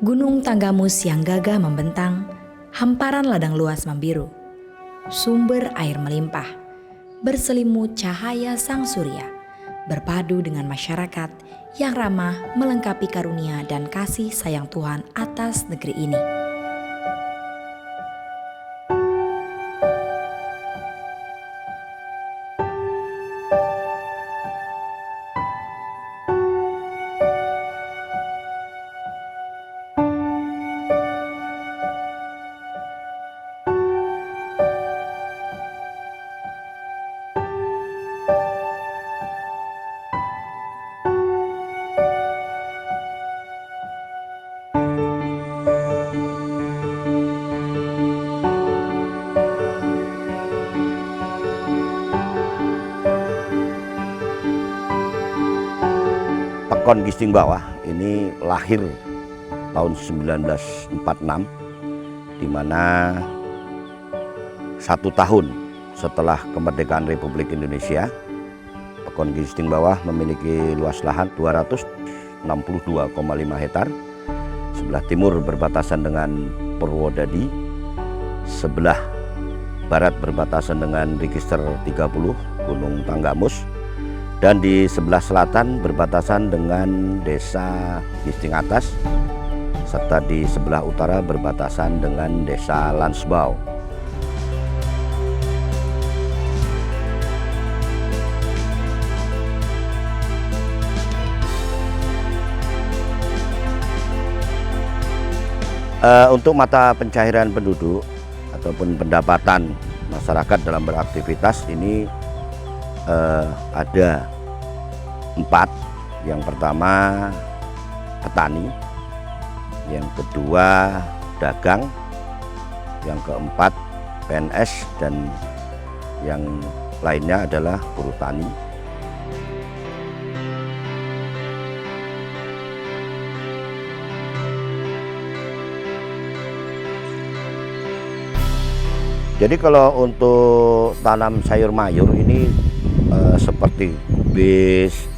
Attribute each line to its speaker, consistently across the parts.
Speaker 1: Gunung Tanggamus yang gagah membentang, hamparan ladang luas membiru, sumber air melimpah, berselimut cahaya sang surya, berpadu dengan masyarakat yang ramah melengkapi karunia dan kasih sayang Tuhan atas negeri ini.
Speaker 2: Pekon Gisting Bawah ini lahir tahun 1946, di mana 1 tahun setelah kemerdekaan Republik Indonesia, Pekon Gisting Bawah memiliki luas lahan 262,5 hektar. Sebelah timur berbatasan dengan Purwodadi, sebelah barat berbatasan dengan Register 30 Gunung Tanggamus, dan di sebelah selatan berbatasan dengan Desa Gisting Atas, serta di sebelah utara berbatasan dengan Desa Lansbau. Untuk mata pencairan penduduk ataupun pendapatan masyarakat dalam beraktivitas ini ada 4. Yang pertama petani, yang kedua dagang, yang keempat PNS, dan yang lainnya adalah buruh tani. Jadi kalau untuk tanam sayur mayur ini seperti kubis,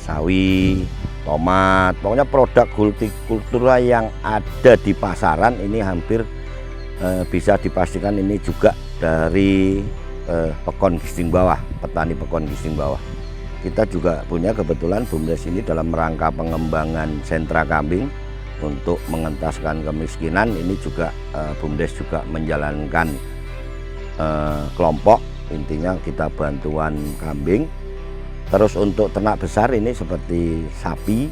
Speaker 2: sawi, tomat, pokoknya produk hortikultura yang ada di pasaran ini hampir bisa dipastikan ini juga dari Pekon Gisting Bawah, petani Pekon Gisting Bawah. Kita juga punya kebetulan BUMDes ini dalam rangka pengembangan sentra kambing untuk mengentaskan kemiskinan. Ini juga BUMDes juga menjalankan kelompok, intinya kita bantuan kambing. Terus untuk ternak besar ini seperti sapi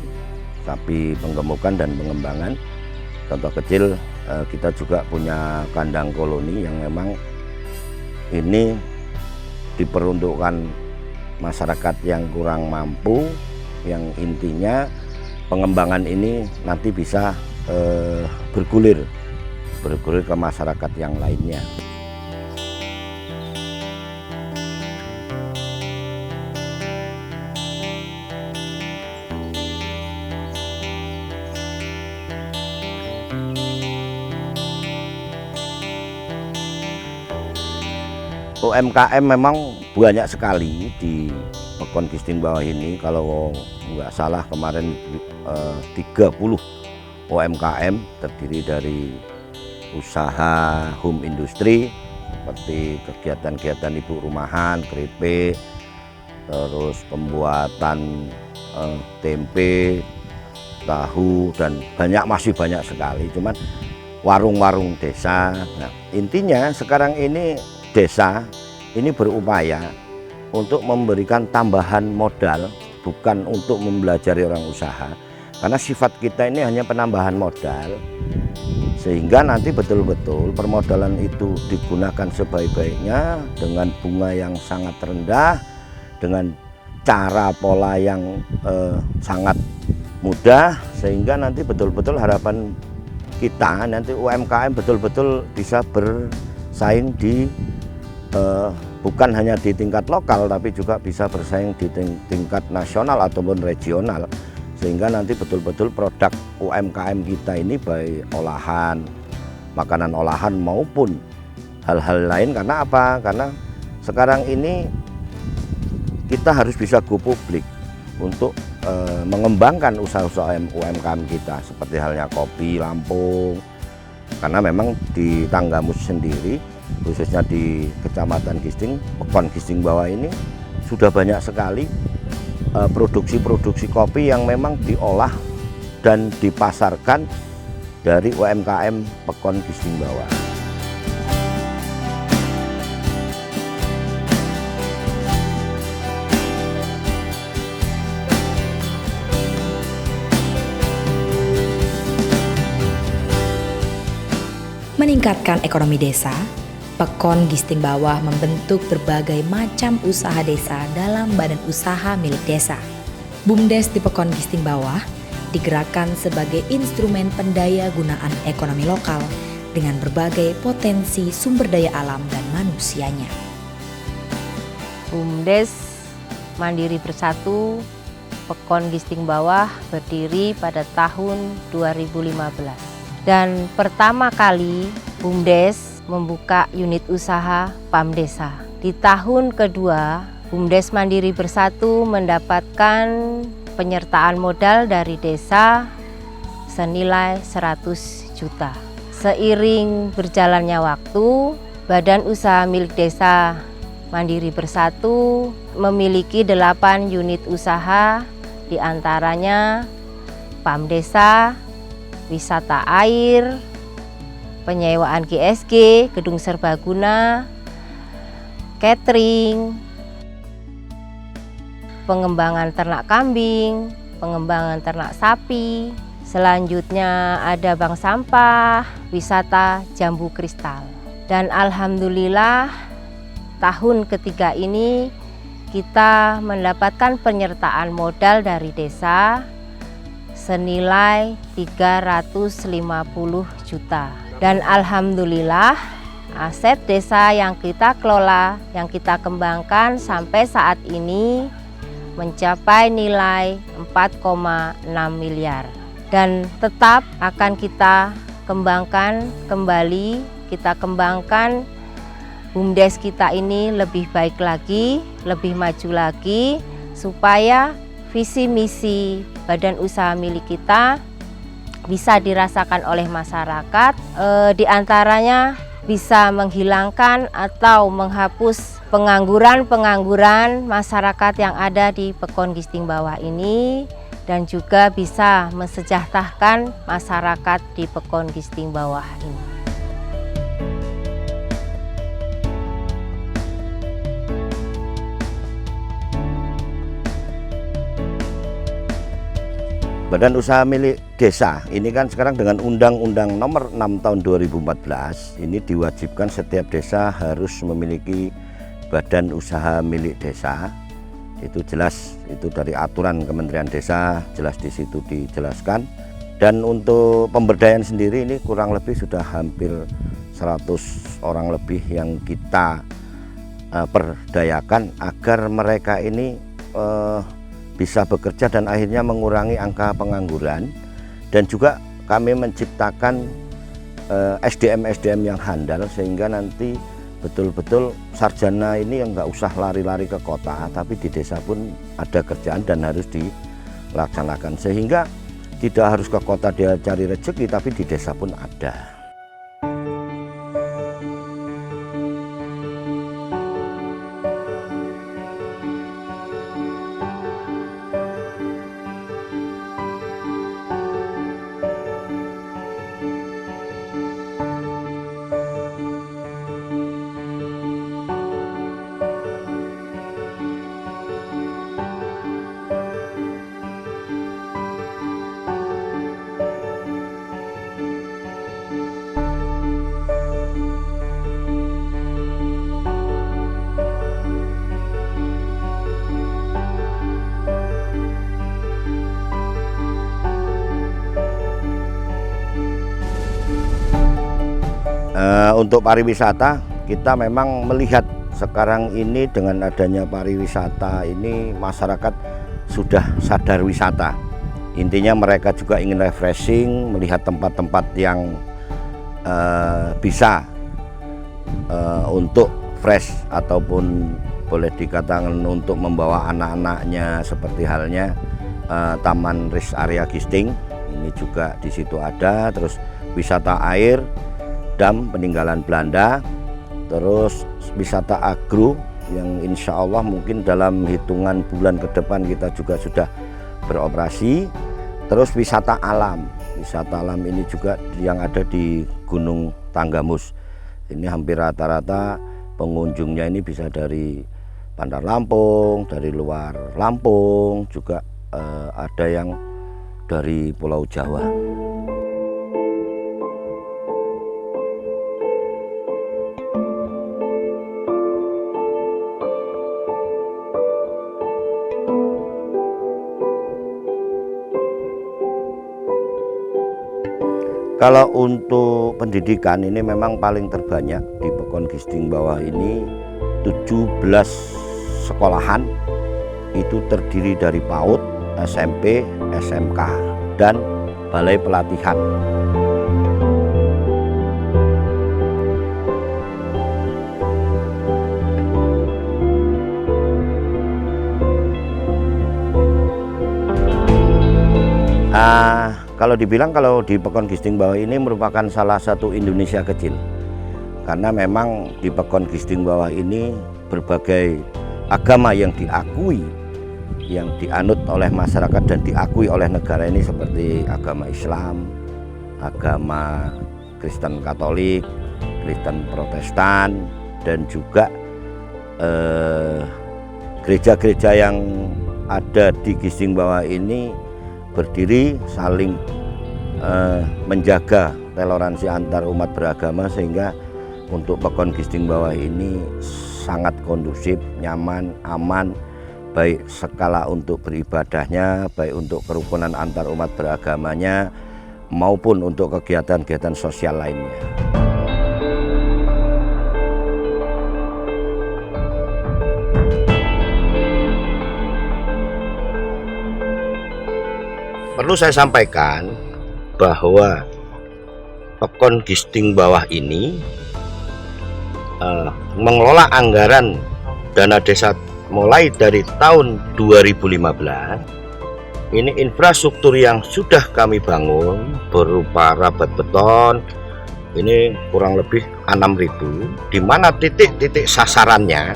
Speaker 2: penggemukan dan pengembangan. Contoh kecil, kita juga punya kandang koloni yang memang ini diperuntukkan masyarakat yang kurang mampu, yang intinya pengembangan ini nanti bisa bergulir ke masyarakat yang lainnya. UMKM memang banyak sekali di Pekon Gisting Bawah ini. Kalau nggak salah kemarin 30 UMKM terdiri dari usaha home industry seperti kegiatan-kegiatan ibu rumahan, keripik, terus pembuatan tempe, tahu, dan masih banyak sekali. Cuman warung-warung desa. Nah, intinya sekarang ini desa ini berupaya untuk memberikan tambahan modal, bukan untuk mempelajari orang usaha, karena sifat kita ini hanya penambahan modal, sehingga nanti betul-betul permodalan itu digunakan sebaik-baiknya dengan bunga yang sangat rendah, dengan cara pola yang sangat mudah, sehingga nanti betul-betul harapan kita nanti UMKM betul-betul bisa bersaing di bukan hanya di tingkat lokal, tapi juga bisa bersaing di tingkat nasional ataupun regional, sehingga nanti betul-betul produk UMKM kita ini baik olahan, makanan olahan maupun hal-hal lain. Karena apa? Karena sekarang ini kita harus bisa go publik untuk mengembangkan usaha-usaha UMKM kita seperti halnya kopi Lampung, karena memang di Tanggamus sendiri khususnya di Kecamatan Gisting, Pekon Gisting Bawah ini sudah banyak sekali produksi-produksi kopi yang memang diolah dan dipasarkan dari UMKM Pekon Gisting Bawah.
Speaker 1: Meningkatkan ekonomi desa, Pekon Gisting Bawah membentuk berbagai macam usaha desa dalam badan usaha milik desa. BUMDes di Pekon Gisting Bawah digerakkan sebagai instrumen pendaya gunaan ekonomi lokal dengan berbagai potensi sumber daya alam dan manusianya.
Speaker 3: BUMDes Mandiri Bersatu Pekon Gisting Bawah berdiri pada tahun 2015. Dan pertama kali BUMDes membuka unit usaha PAM Desa. Di tahun kedua, BUMDes Mandiri Bersatu mendapatkan penyertaan modal dari desa senilai 100 juta. Seiring berjalannya waktu, Badan Usaha Milik Desa Mandiri Bersatu memiliki 8 unit usaha, diantaranya PAM Desa, wisata air, penyewaan GSG, gedung serbaguna, catering, pengembangan ternak kambing, pengembangan ternak sapi. Selanjutnya ada bank sampah, wisata jambu kristal. Dan alhamdulillah tahun ketiga ini kita mendapatkan penyertaan modal dari desa senilai 350 juta. Dan alhamdulillah aset desa yang kita kelola, yang kita kembangkan sampai saat ini mencapai nilai 4,6 miliar. Dan tetap akan kita kembangkan kembali, kita kembangkan BUMDes kita ini lebih baik lagi, lebih maju lagi, supaya visi misi badan usaha milik kita bisa dirasakan oleh masyarakat, diantaranya bisa menghilangkan atau menghapus pengangguran masyarakat yang ada di Pekon Gisting Bawah ini, dan juga bisa mensejahterakan masyarakat di Pekon Gisting Bawah ini.
Speaker 2: Badan Usaha Milik Desa ini kan sekarang dengan Undang-Undang Nomor 6 Tahun 2014 ini diwajibkan setiap desa harus memiliki Badan Usaha Milik Desa. Itu jelas, itu dari aturan Kementerian Desa, jelas di situ dijelaskan. Dan untuk pemberdayaan sendiri ini kurang lebih sudah hampir 100 orang lebih yang kita perdayakan agar mereka ini bisa bekerja dan akhirnya mengurangi angka pengangguran. Dan juga kami menciptakan SDM-SDM yang handal sehingga nanti betul-betul sarjana ini yang nggak usah lari-lari ke kota, tapi di desa pun ada kerjaan dan harus dilaksanakan, sehingga tidak harus ke kota dia cari rezeki, tapi di desa pun ada. Untuk pariwisata, kita memang melihat sekarang ini dengan adanya pariwisata ini masyarakat sudah sadar wisata. Intinya mereka juga ingin refreshing, melihat tempat-tempat yang bisa untuk fresh ataupun boleh dikatakan untuk membawa anak-anaknya, seperti halnya Taman Rest Area Gisting, ini juga di situ ada. Terus wisata air, dam peninggalan Belanda, terus wisata agro yang insya Allah mungkin dalam hitungan bulan ke depan kita juga sudah beroperasi. Terus wisata alam ini juga yang ada di Gunung Tanggamus. Ini hampir rata-rata pengunjungnya ini bisa dari Bandar Lampung, dari luar Lampung, juga ada yang dari Pulau Jawa. Kalau untuk pendidikan ini memang paling terbanyak di Pekon Gisting Bawah ini 17 sekolahan, itu terdiri dari PAUD, SMP, SMK, dan balai pelatihan. Kalau dibilang kalau di Pekon Gisting Bawah ini merupakan salah satu Indonesia kecil, karena memang di Pekon Gisting Bawah ini berbagai agama yang diakui, yang dianut oleh masyarakat dan diakui oleh negara ini, seperti agama Islam, agama Kristen Katolik, Kristen Protestan, dan juga gereja-gereja yang ada di Gisting Bawah ini berdiri saling menjaga toleransi antar umat beragama, sehingga untuk Pekon Gisting Bawah ini sangat kondusif, nyaman, aman, baik skala untuk beribadahnya, baik untuk kerukunan antar umat beragamanya, maupun untuk kegiatan-kegiatan sosial lainnya. Perlu saya sampaikan bahwa Pekon Gisting Bawah ini mengelola anggaran dana desa mulai dari tahun 2015. Ini infrastruktur yang sudah kami bangun berupa rabat beton, ini kurang lebih 6.000, di mana titik-titik sasarannya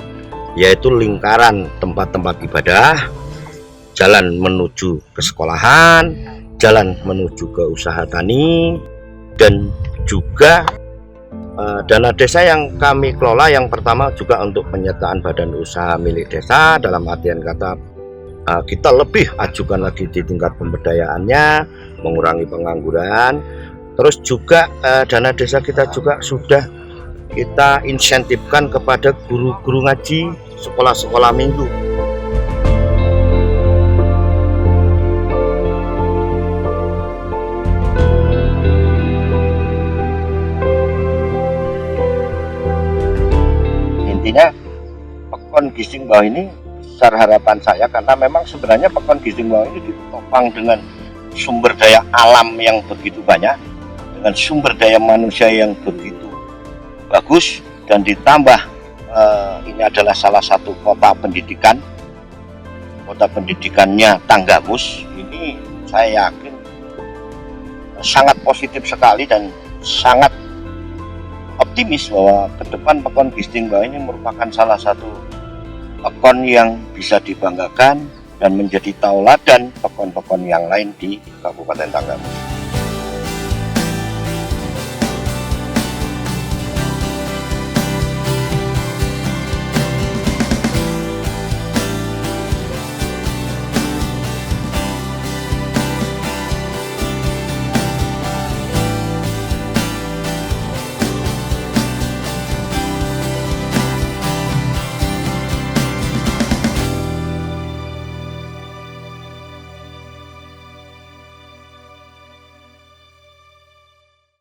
Speaker 2: yaitu lingkaran tempat-tempat ibadah, jalan menuju ke sekolahan, jalan menuju ke usaha tani, dan juga dana desa yang kami kelola yang pertama juga untuk penyertaan badan usaha milik desa, dalam artian kata kita lebih ajukan lagi di tingkat pemberdayaannya, mengurangi pengangguran. Terus juga dana desa kita juga sudah kita insentifkan kepada guru-guru ngaji, sekolah-sekolah minggu. Intinya Pekon Gisting Bawah ini besar harapan saya, karena memang sebenarnya Pekon Gisting Bawah ini ditopang dengan sumber daya alam yang begitu banyak, dengan sumber daya manusia yang begitu bagus, dan ditambah ini adalah salah satu kota pendidikannya Tanggamus. Ini saya yakin sangat positif sekali dan sangat optimis bahwa ke depan Pekon Gisting Bawah ini merupakan salah satu pekon yang bisa dibanggakan dan menjadi tauladan pekon-pekon yang lain di Kabupaten Tanggamus.